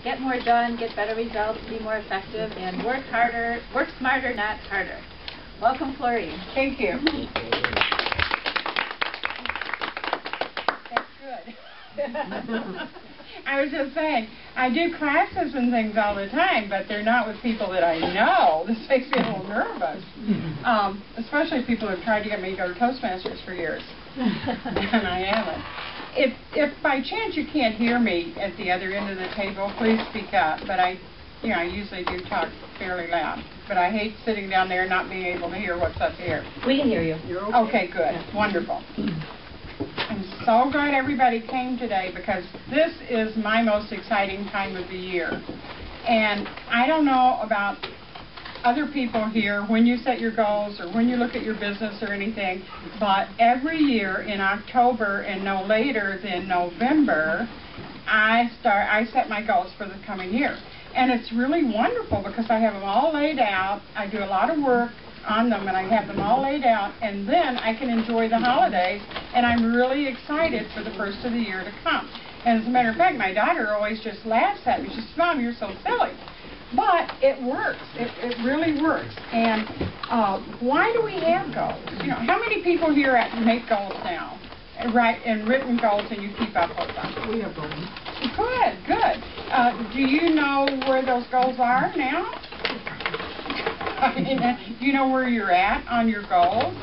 Get more done, get better results, be more effective, and work harder, work smarter, not harder. Welcome, Florene. Thank you. That's good. I was just saying, I do classes and things all the time, but they're not with people that I know. This makes me a little nervous, especially people who have tried to get me to go to Toastmasters for years, and I haven't. If by chance you can't hear me at the other end of the table, please speak up. But I usually do talk fairly loud. But I hate sitting down there and not being able to hear what's up here. We can hear you. You're okay. Okay, good. Yeah. Wonderful. I'm so glad everybody came today because this is my most exciting time of the year. And I don't know about other people here when you set your goals or when you look at your business or anything, but every year in October and no later than November, I set my goals for the coming year. And it's really wonderful because I have them all laid out. I do a lot of work on them and I have them all laid out, and then I can enjoy the holidays, and I'm really excited for the first of the year to come. And as a matter of fact, my daughter always just laughs at me. She says, "Mom, you're so silly." But it works. It really works. And why do we have goals? You know, how many people here make goals now? Right, and written goals, and you keep up with them? We have goals. Good, good. Do you know where those goals are now? Do you know where you're at on your goals?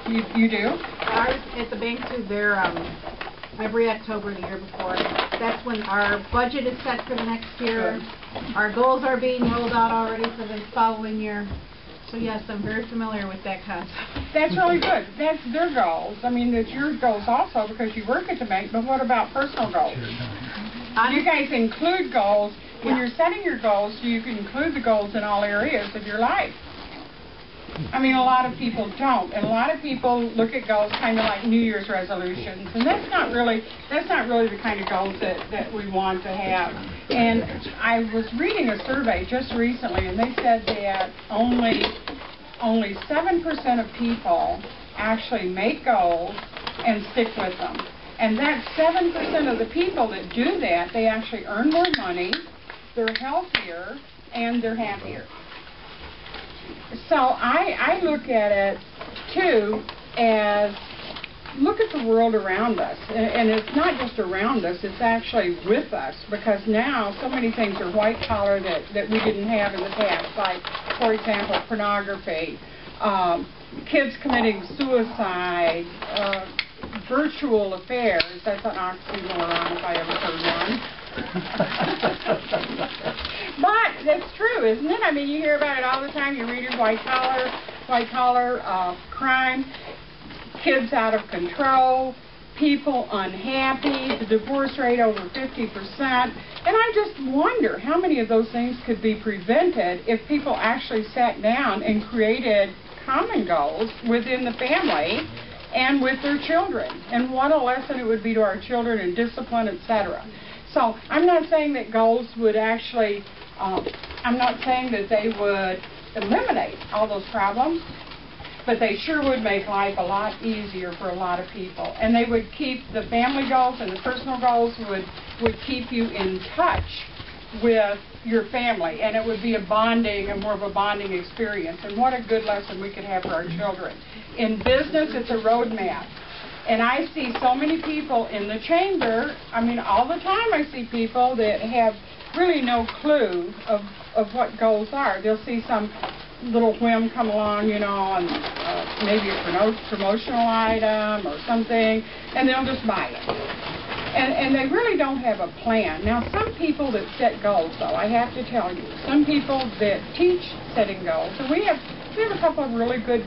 You do? Ours at the bank too, they're every October the year before. That's when our budget is set for the next year. Good. Our goals are being rolled out already for the following year. So yes, I'm very familiar with that concept. That's really good. That's their goals. I mean, it's your goals also because you work at the bank, but what about personal goals? You guys include goals. When you're setting your goals, you can include the goals in all areas of your life. I mean, a lot of people don't, and a lot of people look at goals kind of like New Year's resolutions, and that's not really the kind of goals that we want to have. And I was reading a survey just recently, and they said that only 7% of people actually make goals and stick with them. And that 7% of the people that do that, they actually earn more money, they're healthier, and they're happier. So I look at it, too, as look at the world around us. And it's not just around us, it's actually with us. Because now so many things are white collar that we didn't have in the past. Like, for example, pornography, kids committing suicide, virtual affairs. That's an oxymoron if I ever heard one. But that's true, isn't it? I mean, you hear about it all the time. You read it, white collar crime, kids out of control, people unhappy, the divorce rate over 50%. And I just wonder how many of those things could be prevented if people actually sat down and created common goals within the family and with their children. And what a lesson it would be to our children in discipline, etc. So I'm not saying that goals would actually, I'm not saying that they would eliminate all those problems, but they sure would make life a lot easier for a lot of people. And they would keep the family goals and the personal goals would keep you in touch with your family, and it would be more of a bonding experience. And what a good lesson we could have for our children. In business, it's a roadmap. And I see so many people in the chamber, I mean, all the time I see people that have really no clue of what goals are. They'll see some little whim come along, you know, and maybe a promotional item or something, and they'll just buy it. And they really don't have a plan. Now, some people that set goals, though, I have to tell you, some people that teach setting goals, and we have a couple of really good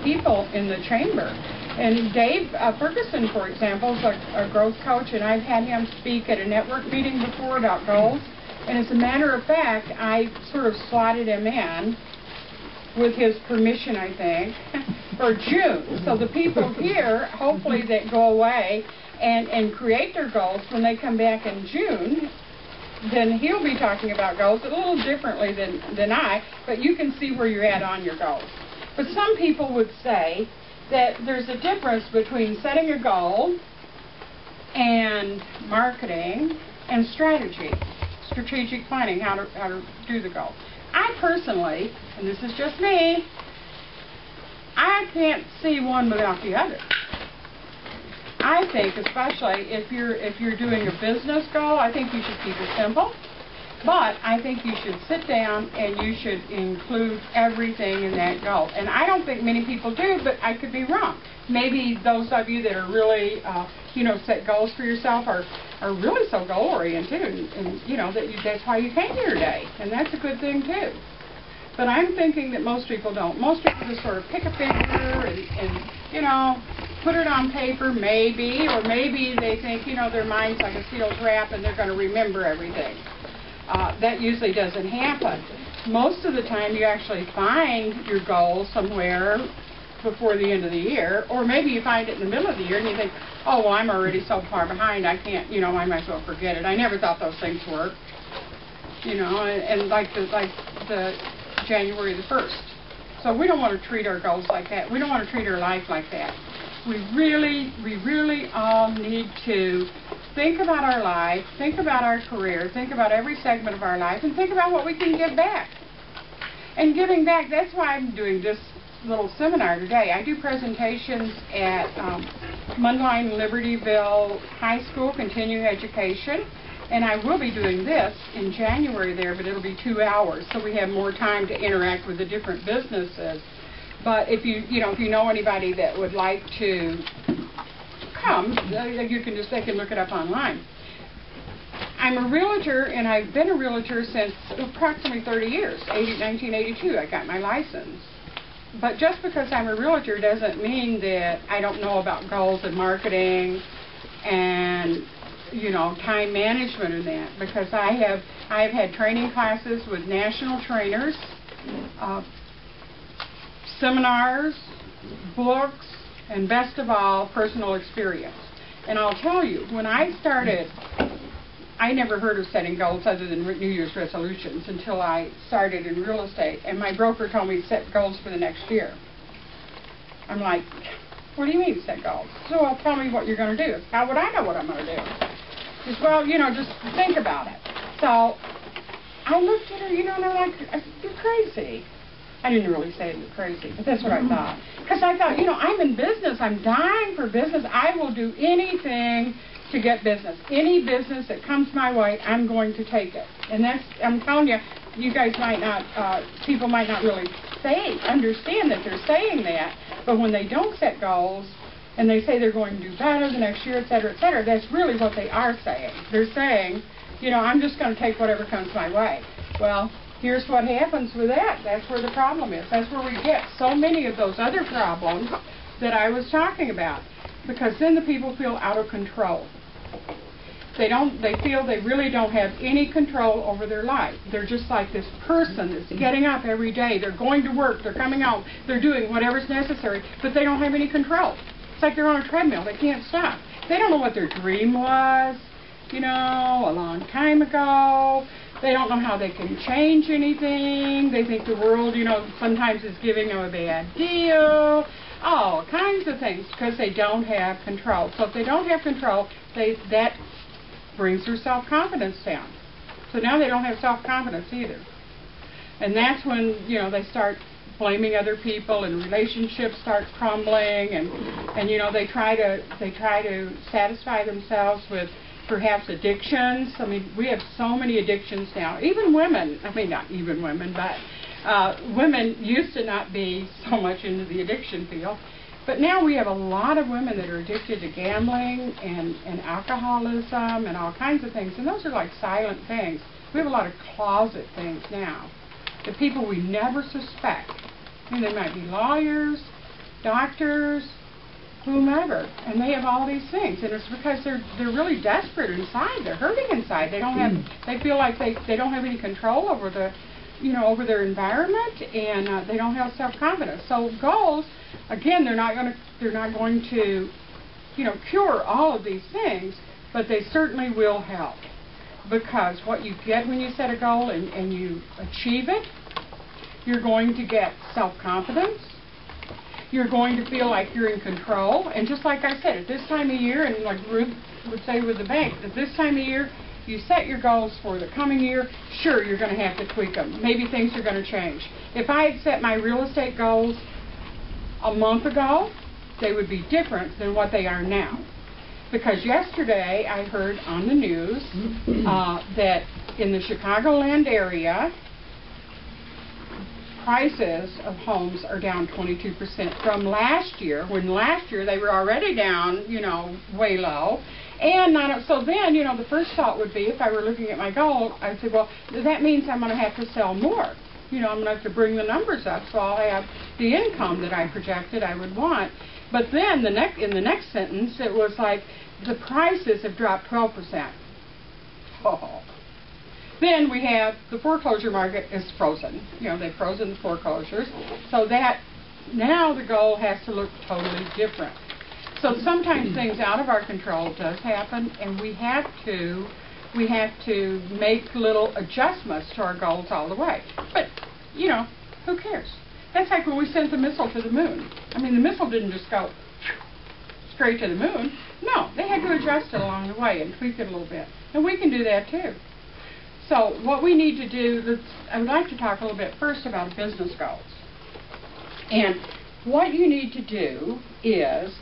people in the chamber. And Dave Ferguson, for example, is a growth coach, and I've had him speak at a network meeting before about goals. And as a matter of fact, I sort of slotted him in, with his permission, I think, for June. So the people here, hopefully, that go away and create their goals, when they come back in June, then he'll be talking about goals a little differently than I, but you can see where you're at on your goals. But some people would say that there's a difference between setting a goal and marketing and strategy, strategic planning, how to do the goal. I personally, and this is just me, I can't see one without the other. I think, especially if you're doing a business goal, I think you should keep it simple. But I think you should sit down and you should include everything in that goal. And I don't think many people do, but I could be wrong. Maybe those of you that are really, set goals for yourself are really so goal-oriented, and that's why you came here today. And that's a good thing, too. But I'm thinking that most people don't. Most people just sort of pick a figure and put it on paper, maybe, or maybe they think, their mind's like a sealed trap and they're going to remember everything. That usually doesn't happen. Most of the time you actually find your goal somewhere before the end of the year, or maybe you find it in the middle of the year and you think, oh, well, I'm already so far behind, I can't, I might as well forget it. I never thought those things worked. And like the January the 1st. So we don't want to treat our goals like that. We don't want to treat our life like that. We really all need to think about our life, think about our career, think about every segment of our life, and think about what we can give back. And giving back, that's why I'm doing this little seminar today. I do presentations at Mundelein Libertyville High School, continuing education, and I will be doing this in January there, but it'll be 2 hours, so we have more time to interact with the different businesses. But if you know anybody that would like to come, they can look it up online. I'm a realtor, and I've been a realtor since approximately 30 years. 1982, I got my license. But just because I'm a realtor doesn't mean that I don't know about goals and marketing and time management and that, because I have had training classes with national trainers, seminars, books, and best of all, personal experience. And I'll tell you, when I started, I never heard of setting goals other than New Year's resolutions until I started in real estate, and my broker told me to set goals for the next year. I'm like, what do you mean set goals? So, well, tell me what you're going to do. How would I know what I'm going to do? Just, well, just think about it. So I looked at her, and I'm like, you're crazy. I didn't really say you're crazy, but that's what I thought. Because I thought, I'm in business. I'm dying for business. I will do anything to get business. Any business that comes my way, I'm going to take it. And I'm telling you, you guys might not, people might not really understand that they're saying that, but when they don't set goals, and they say they're going to do better the next year, et cetera, that's really what they are saying. They're saying, I'm just going to take whatever comes my way. Well, here's what happens with that. That's where the problem is. That's where we get so many of those other problems that I was talking about. Because then the people feel out of control. They feel they really don't have any control over their life. They're just like this person that's getting up every day. They're going to work. They're coming home. They're doing whatever's necessary, but they don't have any control. It's like they're on a treadmill. They can't stop. They don't know what their dream was, a long time ago. They don't know how they can change anything. They think the world, sometimes is giving them a bad deal. All kinds of things because they don't have control. So if they don't have control, that brings their self-confidence down. So now they don't have self-confidence either. And that's when, they start blaming other people and relationships start crumbling and they try to satisfy themselves with perhaps addictions. I mean, we have so many addictions now. Even women, not even women, but women used to not be so much into the addiction field. But now we have a lot of women that are addicted to gambling and alcoholism and all kinds of things. And those are like silent things. We have a lot of closet things now. The people we never suspect. They might be lawyers, doctors, whomever, and they have all these things, and it's because they're really desperate inside. They're hurting inside. They feel like they don't have any control over over their environment, and they don't have self-confidence. So goals, again, they're not going to cure all of these things, but they certainly will help, because what you get when you set a goal and you achieve it, you're going to get self-confidence. You're going to feel like you're in control. And just like I said, at this time of year, and like Ruth would say with the bank, at this time of year, You set your goals for the coming year. Sure, you're going to have to tweak them. Maybe things are going to change. If I had set my real estate goals a month ago, they would be different than what they are now. Because yesterday I heard on the news that in the Chicagoland area, prices of homes are down 22% from last year, when last year they were already down, you know, way low. And so then, you know, the first thought would be, if I were looking at my goal, I'd say, well, that means I'm going to have to sell more. You know, I'm going to have to bring the numbers up so I'll have the income that I projected I would want. But then in the next sentence, it was like, the prices have dropped 12%. Oh. Then we have the foreclosure market is frozen. You know, they've frozen the foreclosures. So that, now the goal has to look totally different. So sometimes things out of our control does happen, and we have to make little adjustments to our goals all the way. But, you know, who cares? That's like when we sent the missile to the moon. I mean, the missile didn't just go straight to the moon. No, they had to adjust it along the way and tweak it a little bit. And we can do that too. So what we need to do, I would like to talk a little bit first about business goals. And what you need to do is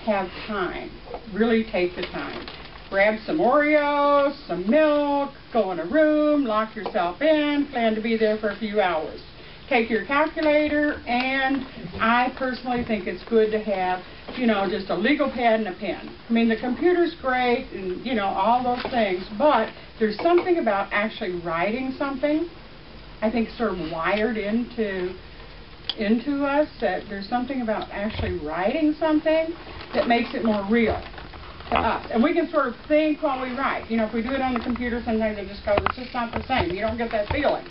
have time. Really take the time. Grab some Oreos, some milk, go in a room, lock yourself in, plan to be there for a few hours. Take your calculator, and I personally think it's good to have, you know, just a legal pad and a pen. I mean, the computer's great and, you know, all those things, but there's something about actually writing something, I think sort of wired into us, that there's something about actually writing something that makes it more real to us. And we can sort of think while we write. You know, if we do it on the computer, sometimes it just goes, it's just not the same. You don't get that feeling.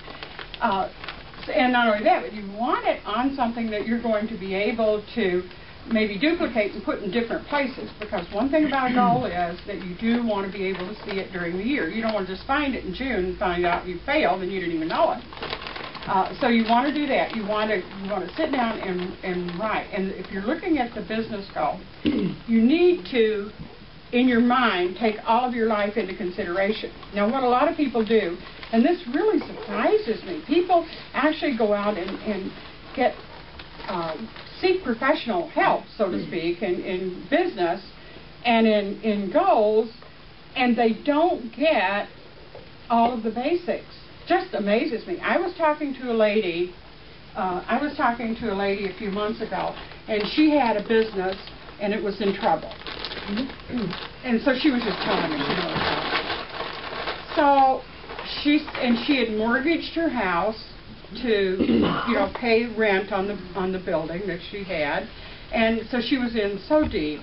And not only that, but you want it on something that you're going to be able to maybe duplicate and put in different places. Because one thing about a goal is that you do want to be able to see it during the year. You don't want to just find it in June and find out you failed and you didn't even know it. So you want to do that. You want to sit down and write. And if you're looking at the business goal, you need to, in your mind, take all of your life into consideration. Now, what a lot of people do, and this really surprises me, people actually go out and get seek professional help, so to speak, in business and in goals, and they don't get all of the basics. Just amazes me. I was talking to a lady a few months ago, and she had a business, and it was in trouble. And so she was just telling me, you know. So she had mortgaged her house to, you know, pay rent on the building that she had, and so she was in so deep.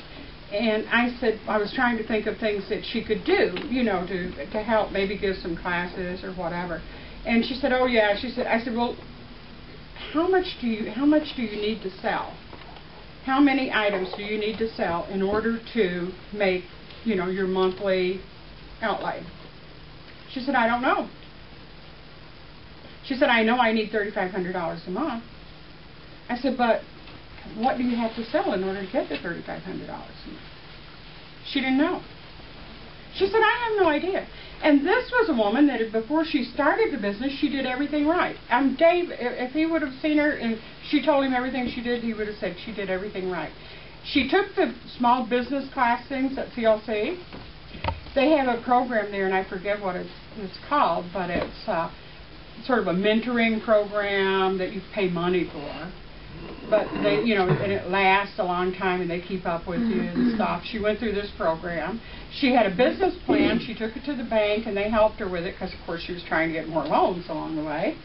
And I said, I was trying to think of things that she could do, you know, to help, maybe give some classes or whatever. And she said, oh yeah. She said, I said, well, how much do you need to sell? How many items do you need to sell in order to make, you know, your monthly outlay? She said, I don't know. She said, I know I need $3,500 a month. I said, but what do you have to sell in order to get the $3,500 a month? She didn't know. She said, I have no idea. And this was a woman that before she started the business, she did everything right. Dave, if he would have seen her and she told him everything she did, he would have said she did everything right. She took the small business class things at CLC. They have a program there, and I forget what it's called, but it's sort of a mentoring program that you pay money for. But they, you know, and it lasts a long time, and they keep up with you and stuff. She went through this program. She had a business plan. She took it to the bank, and they helped her with it because, of course, she was trying to get more loans along the way.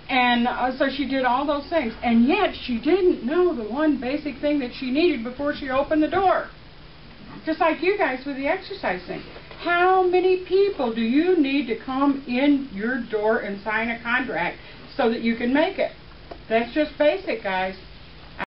And so she did all those things. And yet she didn't know the one basic thing that she needed before she opened the door. Just like you guys with the exercise thing. How many people do you need to come in your door and sign a contract so that you can make it? That's just basic, guys.